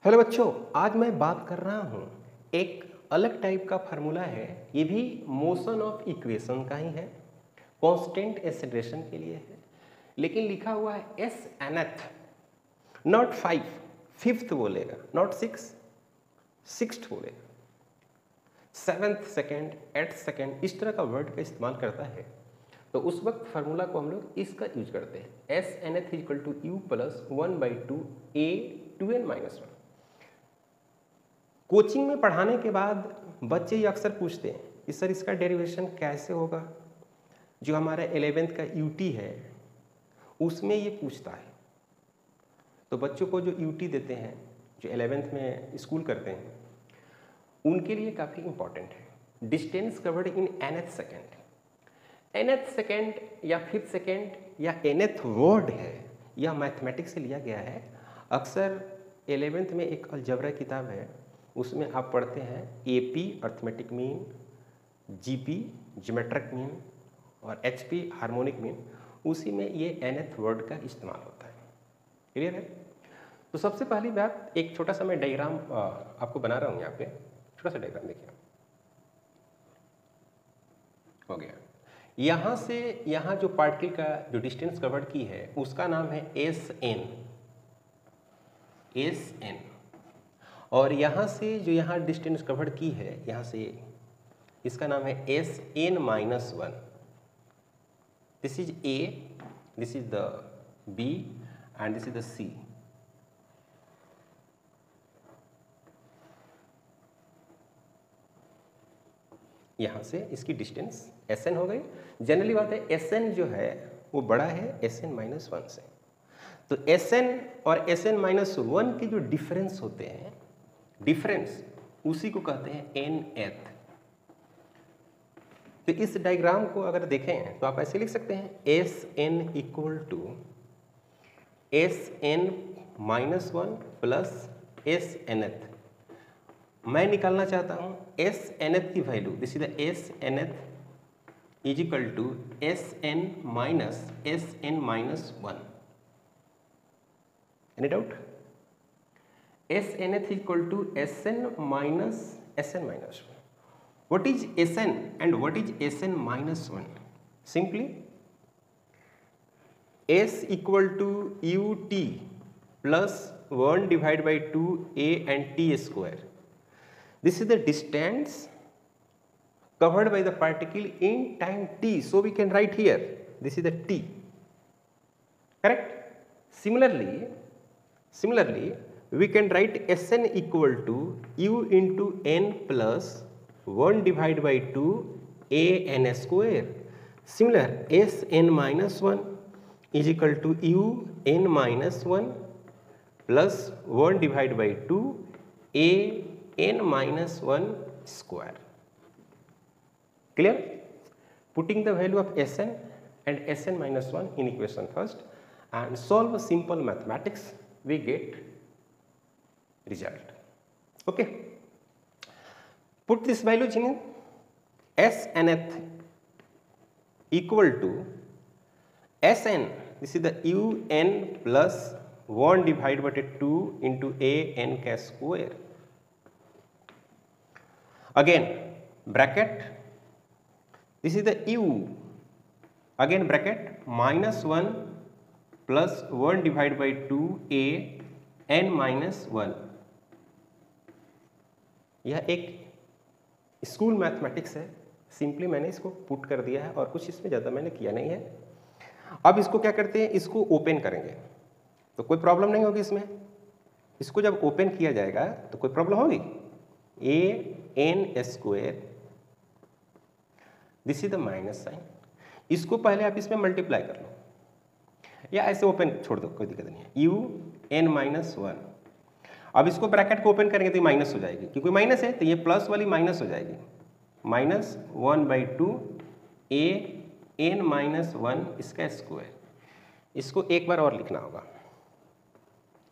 Hello बच्चों, आज मैं बात कर रहा हूँ एक अलग टाइप का फार्मूला है। ये भी मोशन ऑफ इक्वेशन का ही है, कांस्टेंट एक्सेलरेशन के लिए है, लेकिन लिखा हुआ है एस nth, नॉट 5, फिफ्थ बोलेगा, नॉट 6, सिक्स्थ बोलेगा, 7th सेकेंड, 8th सेकेंड, इस तरह का वर्ड का इस्तेमाल करता है। तो उस वक्त फार्मूला को हम लोग इसका यूज करते हैं, S nth equal to u plus 1/2 a 2n minus 1। Coaching में पढ़ाने के बाद बच्चे ये अक्सर पूछते हैं कि सर इसका डेरिवेशन कैसे होगा। जो हमारा 11th का यूटी है उसमें ये पूछता है। तो बच्चों को जो यूटी देते हैं, जो 11th में स्कूल करते हैं, उनके लिए काफ़ी इंपॉर्टेंट है। Distance covered in nth second, nth second या 5th सेकेंड या nth वर्ड है, यह मैथमेटिक्स से लिया गया है। अक्सर 11th में एक अलजेब्रा किताब है, उसमें आप पढ़ते हैं AP arithmetic mean, GP geometric mean और एचपी हार्मोनिक मीन। उसी में ये nth वर्ड का इस्तेमाल होता है। क्लियर है? तो सबसे पहली बात, एक छोटा सा मैं डायग्राम आपको बना रहा हूँ। यहाँ पे छोटा सा डायग्राम देखिए, हो गया। यहाँ से यहाँ जो पार्टिकल का जो डिस्टेंस कवर्ड की है उसका नाम है एस एन, और यहाँ से जो यहाँ डिस्टेंस कवर्ड की है, यहाँ से इसका नाम है S N minus 1। This is A, this is the B and this is the C. यहाँ से इसकी डिस्टेंस एस एन हो गई। जनरली बात है एस एन जो है वो बड़ा है एस एन माइनस 1 से। तो एस एन और एस एन माइनस 1 के जो डिफरेंस होते हैं, डिफरेंस उसी को कहते हैं एन एथ। तो इस डायग्राम को अगर देखें तो आप ऐसे लिख सकते हैं S N equal to S N minus 1 plus S N eth. मैं निकालना चाहता हूं एस एन एथ की value, this is the S N eth is equal to S N minus 1। Any doubt? S N eth equal to S N minus 1। What is Sn and what is Sn minus 1? Simply S equal to ut plus 1 divided by 2a and t square. This is the distance covered by the particle in time t. So we can write here, this is the t. Correct? Similarly, we can write Sn equal to u into n plus 1 divided by 2 a n square. Similar, Sn minus 1 is equal to u n minus 1 plus 1 divided by 2 a n minus 1 square. Clear? Putting the value of Sn and Sn minus 1 in equation first and solve a simple mathematics, we get result. Okay. Put this value in S nth equal to Sn, this is the un plus 1 divided by 2 into a n का square. Again bracket, this is the u, again bracket minus 1 plus 1 divided by 2 a n minus 1. यह एक school mathematics है। Simply मैंने इसको put कर दिया है और कुछ इसमें ज़्यादा मैंने किया नहीं है। अब इसको क्या करते हैं, इसको ओपन करेंगे तो कोई प्रॉब्लम नहीं होगी इसमें। इसको जब ओपन किया जाएगा तो कोई प्रॉब्लम होगी। A N square, this is the minus sign, इसको पहले आप इसमें मल्टीप्लाई कर लो या ऐसे ओपन छोड़ दो, कोई दिक्कत नहीं है। यू एन माइनस 1, अब इसको ब्रैकेट को ओपन करेंगे तो ये माइनस हो जाएगी, क्योंकि माइनस है तो ये प्लस वाली माइनस हो जाएगी। माइनस 1/2 a n माइनस 1 इसका स्क्वायर। इसको एक बार और लिखना होगा,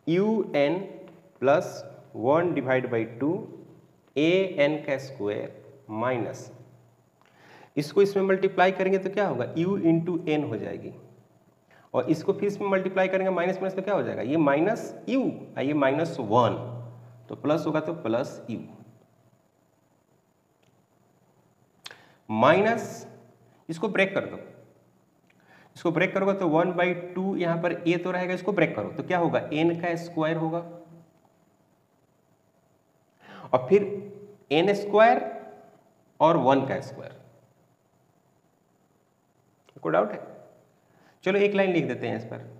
u n plus 1 divide by 2 a n का स्क्वायर माइनस, इसको इसमें मल्टीप्लाई करेंगे तो क्या होगा, u इंटू n हो जाएगी। और इसको फिर इसमें मल्टीप्लाई करेंगे माइनस माइनस तो क्या हो जाएगा, ये माइनस यू, ये माइनस 1, तो प्लस होगा तो प्लस यू माइनस, इसको ब्रेक कर दो, इसको ब्रेक करोगे तो 1/2 यहाँ पर ए तो रहेगा, इसको ब्रेक करो तो क्या होगा n का स्क्वायर होगा और फिर n स्क्वायर और 1 का स्क्वायर। कोई डाउट है? चलो एक लाइन लिख देते हैं इस पर,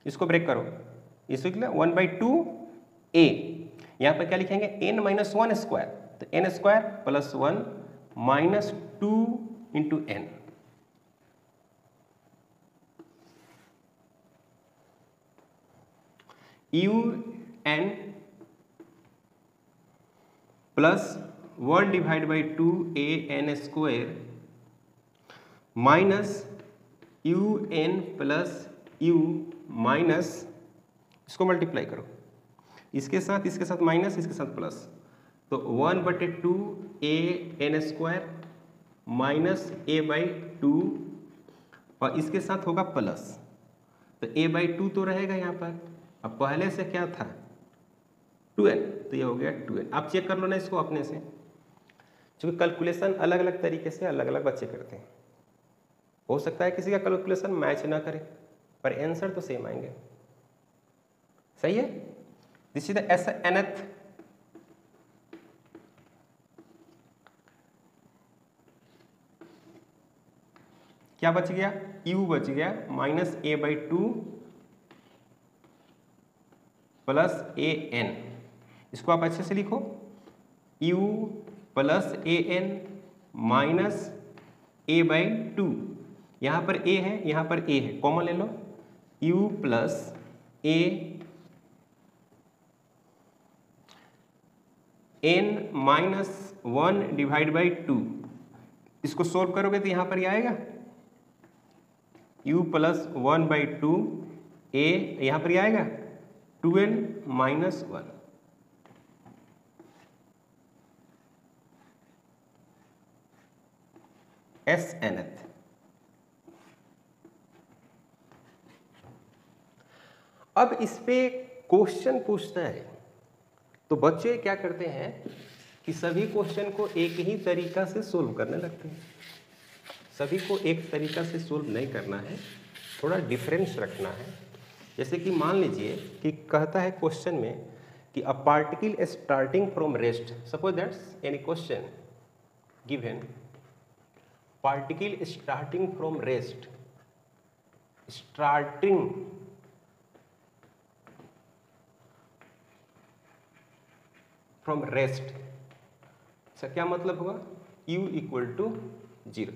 इसको ब्रेक करो, इसको लिखना 1/2 a, यहाँ पर क्या लिखेंगे n - 1 स्क्वायर, तो n square plus 1 minus 2 into n, un plus 1/2 a n square minus un plus u minus, इसको मल्टीप्लाई करो, इसके साथ माइनस, इसके साथ प्लस, तो 1/2 a n square minus a/2 और इसके साथ होगा प्लस, तो a/2 तो रहेगा यहाँ पर, अब पहले से क्या था 2n, तो ये हो गया 2n। आप चेक कर लो ना इसको अपने से, क्योंकि कैलकुलेशन अलग अलग तरीके से अलग अलग बच्चे करते हैं, हो सकता है किसी का कैलकुलेशन मैच ना करे पर आंसर तो सेम आएंगे। सही है? दिस इज द nth क्या बच गया, u बच गया माइनस a/2 प्लस an, इसको आप अच्छे से लिखो, u plus an minus a/2, यहाँ पर a है, यहाँ पर a है, कॉमन ले लो, u plus a n minus 1/2, इसको सोल्व करोगे तो यहाँ पर ये आएगा u प्लस 1/2 a, यहाँ पर ये आएगा 2n माइनस 1, SNth। अब इस पे क्वेश्चन पूछता है तो बच्चे क्या करते हैं कि सभी क्वेश्चन को एक ही तरीका से सोल्व करने लगते हैं। सभी को एक तरीका से सोल्व नहीं करना है, थोड़ा डिफरेंस रखना है। जैसे कि मान लीजिए कि कहता है क्वेश्चन में कि a particle starting from rest, suppose that's any question given, particle starting from rest, starting from rest, इसका क्या मतलब होगा, u = 0,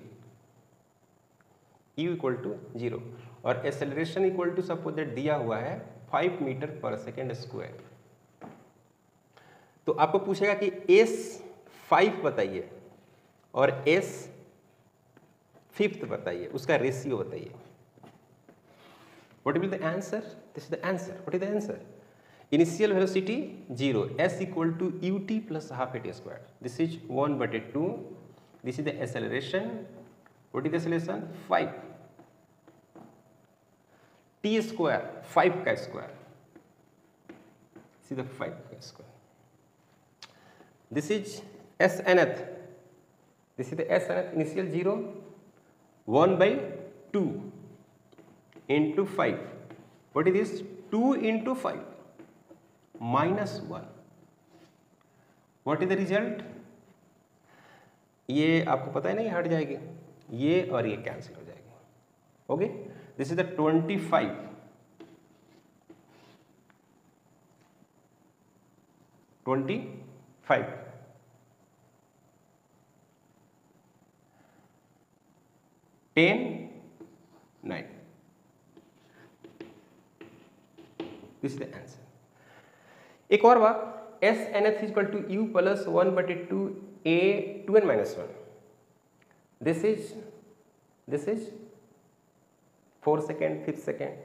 u = 0 और acceleration equal to suppose that दिया हुआ है 5 मीटर पर सेकेंड स्क्वायर। तो आपको पूछेगा कि s5 बताइए और s5 बताइए, उसका रेशियो बताइए। What will the answer? This is the answer. What is the answer? Initial velocity 0, s = ut plus half at square. This is 1/2. This is the acceleration. What is the acceleration? 5. T square 5 का square. This is the 5 का square. This is SNth. This is the SNth. Initial 0, 1/2 into 5. What is this? 2 into 5. -1। What is the result? ये आपको पता है ना, ये हट जाएगी, ये और ये कैंसिल हो जाएगी। Okay, this is the 25, 25, 10, 9, this is the answer. एक और बात, SNth = u plus 1/2 a 2n - 1, this is 4 second, 5 second,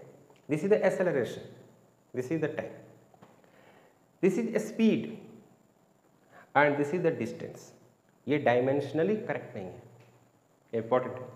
this is the acceleration, this is the time, this is speed and this is the distance. ये dimensionally correct नहीं है, important है।